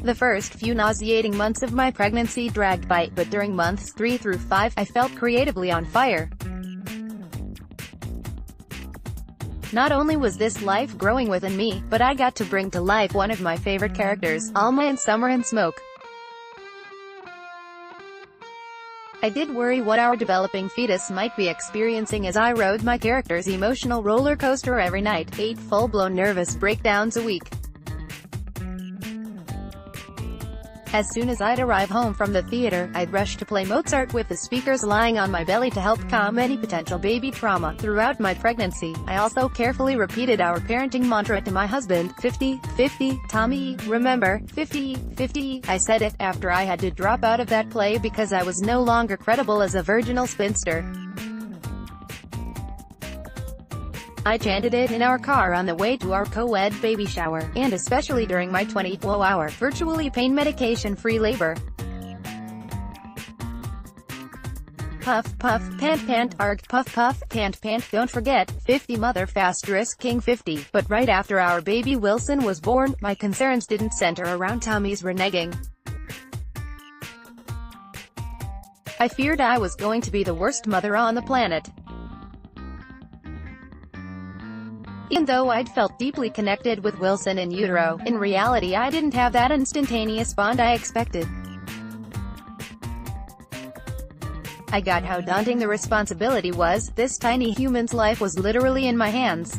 The first few nauseating months of my pregnancy dragged by, but during months 3 through 5, I felt creatively on fire. Not only was this life growing within me, but I got to bring to life one of my favorite characters, Alma in Summer and Smoke. I did worry what our developing fetus might be experiencing as I rode my character's emotional roller coaster every night, 8 full-blown nervous breakdowns a week. As soon as I'd arrive home from the theater, I'd rush to play Mozart with the speakers lying on my belly to help calm any potential baby trauma. Throughout my pregnancy, I also carefully repeated our parenting mantra to my husband, 50-50, Tommy, remember, 50-50. I said it after I had to drop out of that play because I was no longer credible as a virginal spinster. I chanted it in our car on the way to our co-ed baby shower, and especially during my 24-hour, virtually pain medication-free labor. Puff, puff, pant, pant, arg, puff, puff, pant, pant, don't forget, 50 mother * king 50. But right after our baby Wilson was born, my concerns didn't center around Tommy's reneging. I feared I was going to be the worst mother on the planet. Even though I'd felt deeply connected with Wilson in utero, in reality I didn't have that instantaneous bond I expected. I got how daunting the responsibility was. This tiny human's life was literally in my hands.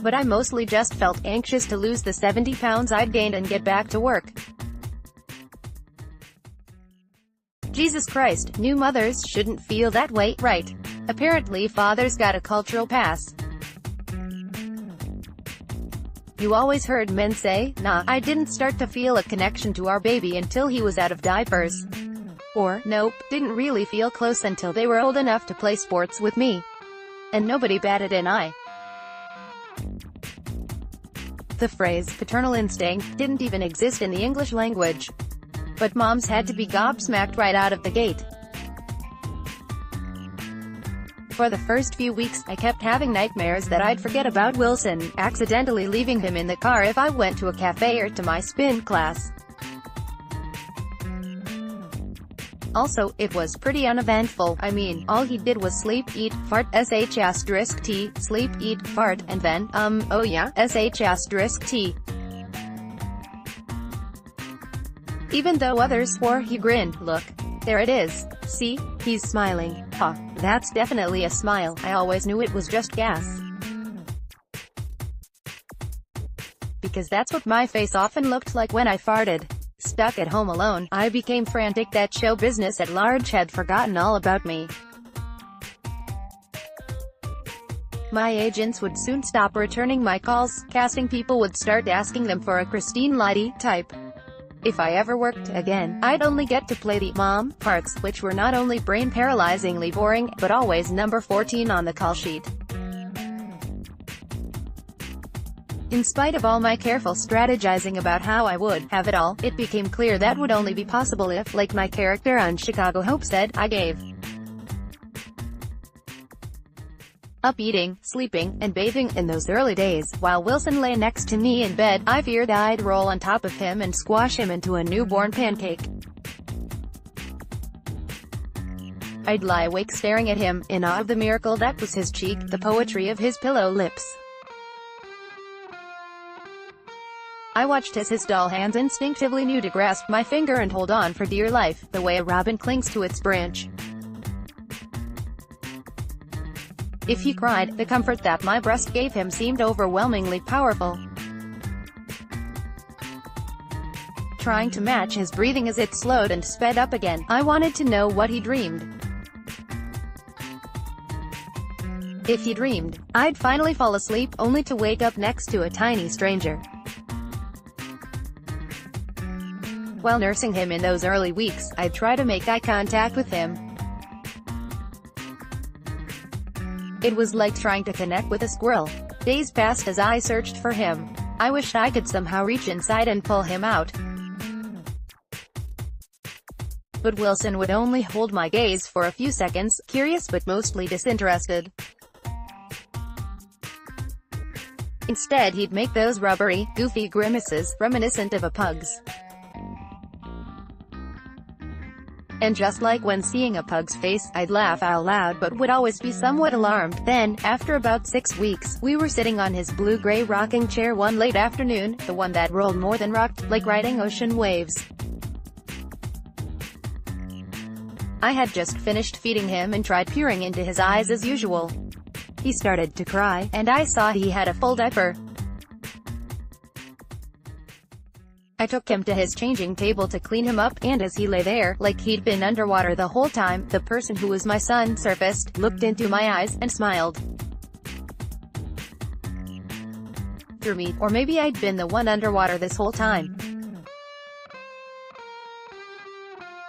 But I mostly just felt anxious to lose the 70 pounds I'd gained and get back to work. Jesus Christ, new mothers shouldn't feel that way, right? Apparently fathers got a cultural pass. You always heard men say, nah, I didn't start to feel a connection to our baby until he was out of diapers. Or, nope, didn't really feel close until they were old enough to play sports with me. And nobody batted an eye. The phrase, paternal instinct, didn't even exist in the English language. But moms had to be gobsmacked right out of the gate. For the first few weeks, I kept having nightmares that I'd forget about Wilson, accidentally leaving him in the car if I went to a cafe or to my spin class. Also, it was pretty uneventful. I mean, all he did was sleep, eat, fart, *T, sleep, eat, fart, and then, oh yeah, *T. Even though others swore, he grinned. Look. There it is. See? He's smiling. Huh. That's definitely a smile. I always knew it was just gas. Because that's what my face often looked like when I farted. Stuck at home alone, I became frantic that show business at large had forgotten all about me. My agents would soon stop returning my calls. Casting people would start asking them for a Christine Lahti type. If I ever worked again, I'd only get to play the mom parts, which were not only brain-paralyzingly boring, but always number 14 on the call sheet. In spite of all my careful strategizing about how I would have it all, it became clear that would only be possible if, like my character on Chicago Hope said, I gave up eating, sleeping, and bathing. In those early days, while Wilson lay next to me in bed, I feared I'd roll on top of him and squash him into a newborn pancake. I'd lie awake staring at him, in awe of the miracle that was his cheek, the poetry of his pillow lips. I watched as his doll hands instinctively knew to grasp my finger and hold on for dear life, the way a robin clings to its branch. If he cried, the comfort that my breast gave him seemed overwhelmingly powerful. Trying to match his breathing as it slowed and sped up again, I wanted to know what he dreamed. If he dreamed, I'd finally fall asleep, only to wake up next to a tiny stranger. While nursing him in those early weeks, I'd try to make eye contact with him. It was like trying to connect with a squirrel. Days passed as I searched for him. I wished I could somehow reach inside and pull him out. But Wilson would only hold my gaze for a few seconds, curious but mostly disinterested. Instead he'd make those rubbery, goofy grimaces, reminiscent of a pug's. And just like when seeing a pug's face, I'd laugh out loud but would always be somewhat alarmed. Then, after about 6 weeks, we were sitting on his blue-gray rocking chair one late afternoon, the one that rolled more than rocked, like riding ocean waves. I had just finished feeding him and tried peering into his eyes as usual. He started to cry, and I saw he had a full diaper. I took him to his changing table to clean him up, and as he lay there, like he'd been underwater the whole time, the person who was my son surfaced, looked into my eyes, and smiled through me. Or maybe I'd been the one underwater this whole time.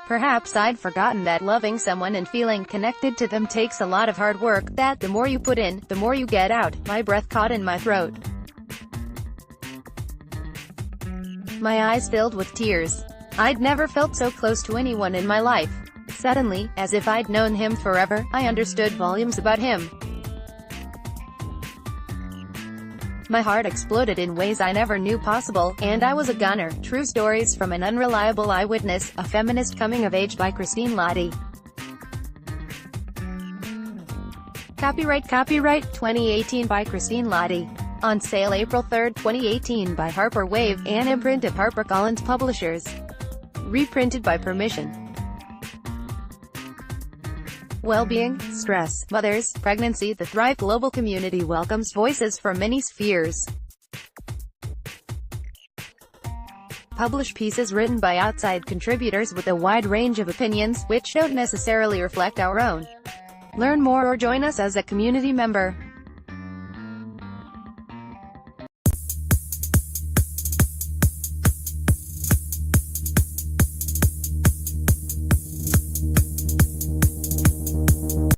Perhaps I'd forgotten that loving someone and feeling connected to them takes a lot of hard work, that the more you put in, the more you get out. My breath caught in my throat. My eyes filled with tears. I'd never felt so close to anyone in my life. Suddenly, as if I'd known him forever, I understood volumes about him. My heart exploded in ways I never knew possible, and I was a gunner. True stories from an unreliable eyewitness, a feminist coming of age by Lahti. Copyright 2018 by Lahti. On sale April 3, 2018 by Harper Wave, an imprint of HarperCollins Publishers. Reprinted by permission. Well-being, stress, mothers, pregnancy. The Thrive Global community welcomes voices from many spheres. Publish pieces written by outside contributors with a wide range of opinions, which don't necessarily reflect our own. Learn more or join us as a community member.